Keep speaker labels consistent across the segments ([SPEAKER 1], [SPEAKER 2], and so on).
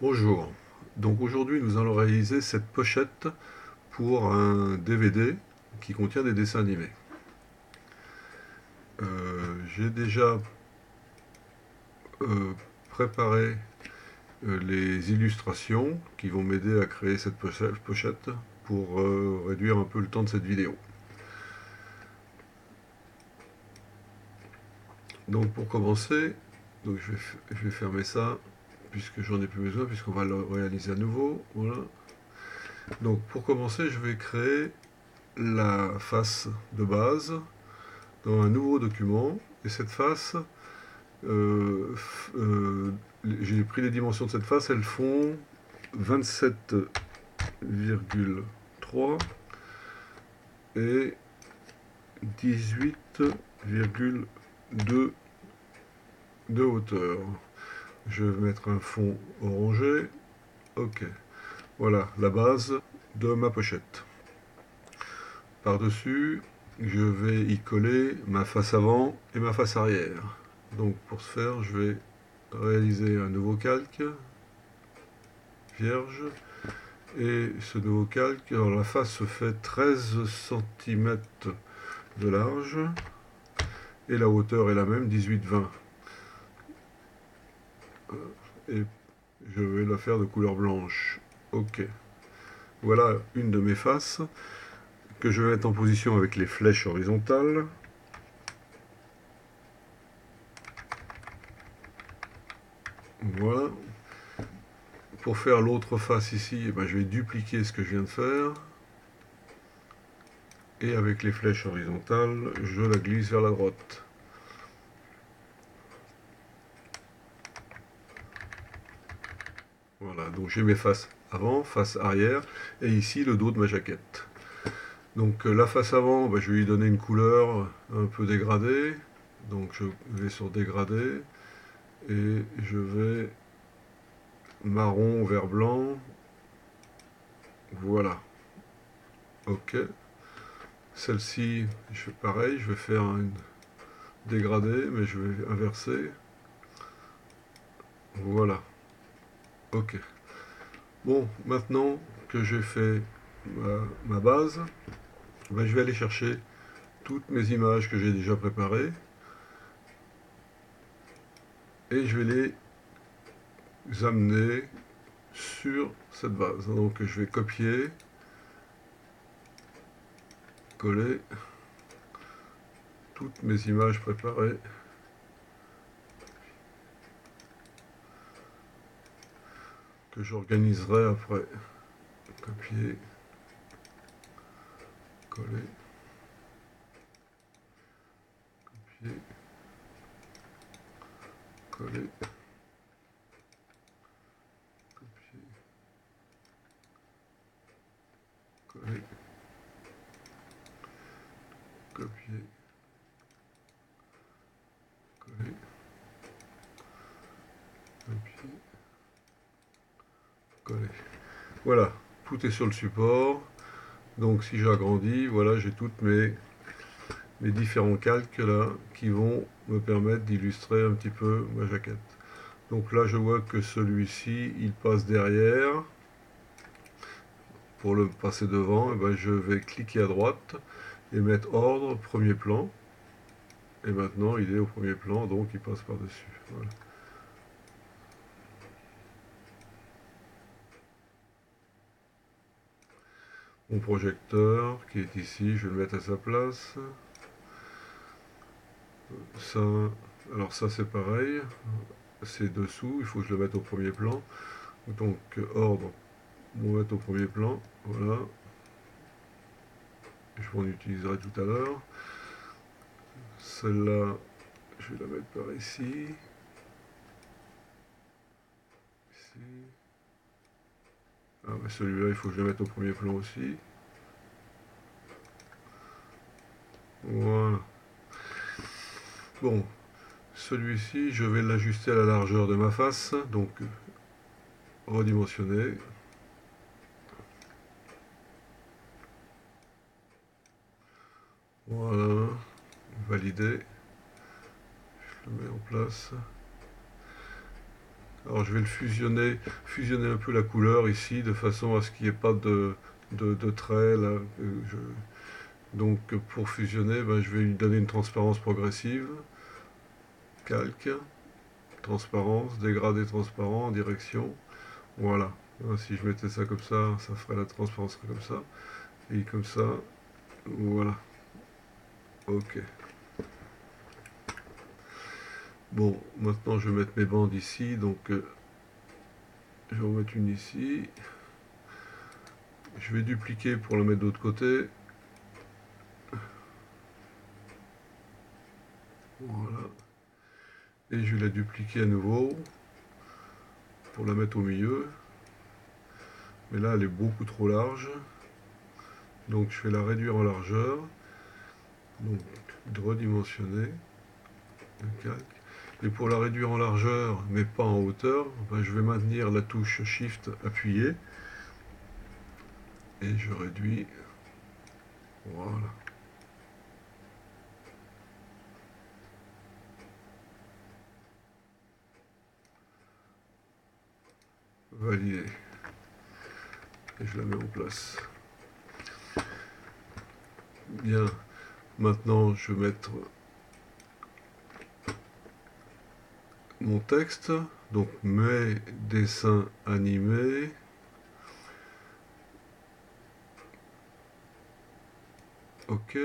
[SPEAKER 1] Bonjour, donc aujourd'hui nous allons réaliser cette pochette pour un DVD qui contient des dessins animés. J'ai déjà euh, préparé les illustrations qui vont m'aider à créer cette pochette pour réduire un peu le temps de cette vidéo. Donc pour commencer, je vais fermer ça puisque j'en ai plus besoin, puisqu'on va le réaliser à nouveau. Voilà. Donc pour commencer, je vais créer la face de base dans un nouveau document. Et cette face, euh, euh, j'ai pris les dimensions de cette face, elles font 27,3 et 18,2 de hauteur. Je vais mettre un fond orangé. Ok. Voilà la base de ma pochette. Par-dessus, je vais y coller ma face avant et ma face arrière. Donc pour ce faire, je vais réaliser un nouveau calque vierge. Et ce nouveau calque, alors la face se fait 13 cm de large et la hauteur est la même, 18-20. Et je vais la faire de couleur blanche. Ok. Voilà une de mes faces que je vais mettre en position avec les flèches horizontales. Voilà. Pour faire l'autre face ici, eh ben, je vais dupliquer ce que je viens de faire. Et avec les flèches horizontales, je la glisse vers la droite. Voilà, donc j'ai mes faces avant, face arrière, et ici le dos de ma jaquette. Donc la face avant, ben, je vais lui donner une couleur un peu dégradée. Donc je vais sur dégradé, et je vais marron vers blanc. Voilà. Ok. Celle-ci, je fais pareil, je vais faire une dégradée, mais je vais inverser. Voilà. Ok. Bon, maintenant que j'ai fait ma base, ben, je vais aller chercher toutes mes images que j'ai déjà préparées et je vais les amener sur cette base. Donc je vais copier, coller toutes mes images préparées que j'organiserai après. Copier, coller, copier, coller, copier, coller, copier, coller, copier, coller. Voilà, tout est sur le support. Donc si j'agrandis, voilà, j'ai toutes mes différents calques là qui vont me permettre d'illustrer un petit peu ma jaquette. Donc là je vois que celui-ci il passe derrière. Pour le passer devant, et ben, je vais cliquer à droite et mettre ordre premier plan. Et maintenant il est au premier plan, donc il passe par-dessus. Voilà. Mon projecteur qui est ici, je vais le mettre à sa place. Ça, alors ça c'est pareil, c'est dessous, il faut que je le mette au premier plan. Donc ordre, on va mettre au premier plan, voilà. Je m'en utiliserai tout à l'heure. Celle-là, je vais la mettre par ici. Ici. Ah, celui-là, il faut que je le mette au premier plan aussi. Voilà. Bon, celui-ci, je vais l'ajuster à la largeur de ma face, donc redimensionner. Voilà, valider. Je le mets en place. Alors je vais le fusionner un peu la couleur ici, de façon à ce qu'il n'y ait pas de traits là. Donc pour fusionner, ben, je vais lui donner une transparence progressive. Calque, transparence, dégradé transparent, direction. Voilà. Si je mettais ça comme ça ferait la transparence comme ça. Et comme ça, voilà. Ok. Bon, maintenant je vais mettre mes bandes ici. Donc je vais en mettre une ici. Je vais dupliquer pour la mettre de l'autre côté. Voilà. Et je vais la dupliquer à nouveau pour la mettre au milieu. Mais là, elle est beaucoup trop large. Donc je vais la réduire en largeur. Donc de redimensionner le calque. Et pour la réduire en largeur, mais pas en hauteur, ben, je vais maintenir la touche Shift appuyée. Et je réduis. Voilà. Validé. Et je la mets en place. Bien. Maintenant, je vais mettre mon texte. Donc, mes dessins animés. Ok.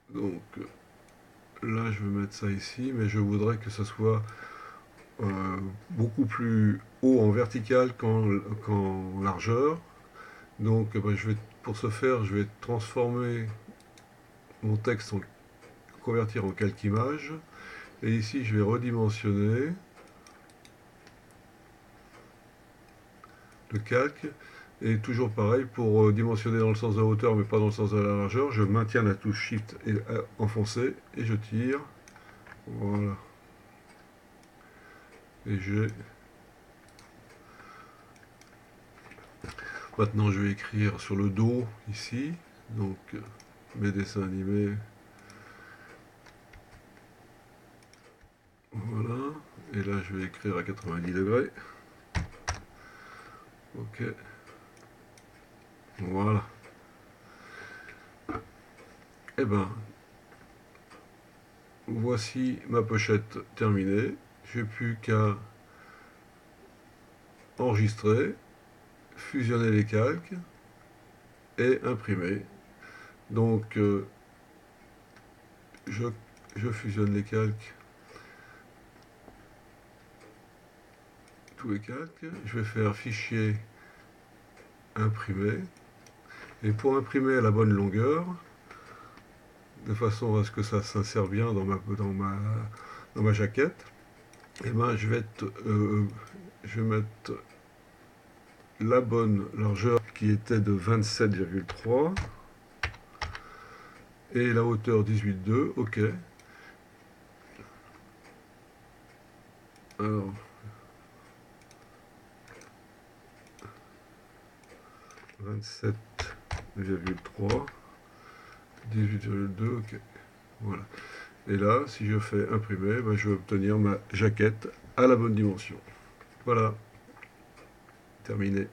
[SPEAKER 1] Donc, là, je vais mettre ça ici, mais je voudrais que ça soit beaucoup plus haut en vertical qu'en largeur. Donc, ben, pour ce faire, je vais transformer mon texte, convertir en calque image. Et ici, je vais redimensionner le calque. Et toujours pareil, pour dimensionner dans le sens de la hauteur, mais pas dans le sens de la largeur, je maintiens la touche Shift enfoncée et je tire. Voilà. Et j'ai... Maintenant, je vais écrire sur le dos, ici. Donc, mes dessins animés. Voilà. Et là, je vais écrire à 90 degrés. Ok. Voilà. Et ben, voici ma pochette terminée. J'ai plus qu'à enregistrer, fusionner les calques et imprimer. Donc, je, je fusionne les calques, tous les calques. Je vais faire fichier imprimer. Et pour imprimer à la bonne longueur, de façon à ce que ça s'insère bien dans ma jaquette, et ben je vais mettre la bonne largeur qui était de 27,3 et la hauteur 18,2. Ok. Alors 27,3, 18,2. Ok. Voilà. Et là, si je fais imprimer, ben, je vais obtenir ma jaquette à la bonne dimension. Voilà, terminé.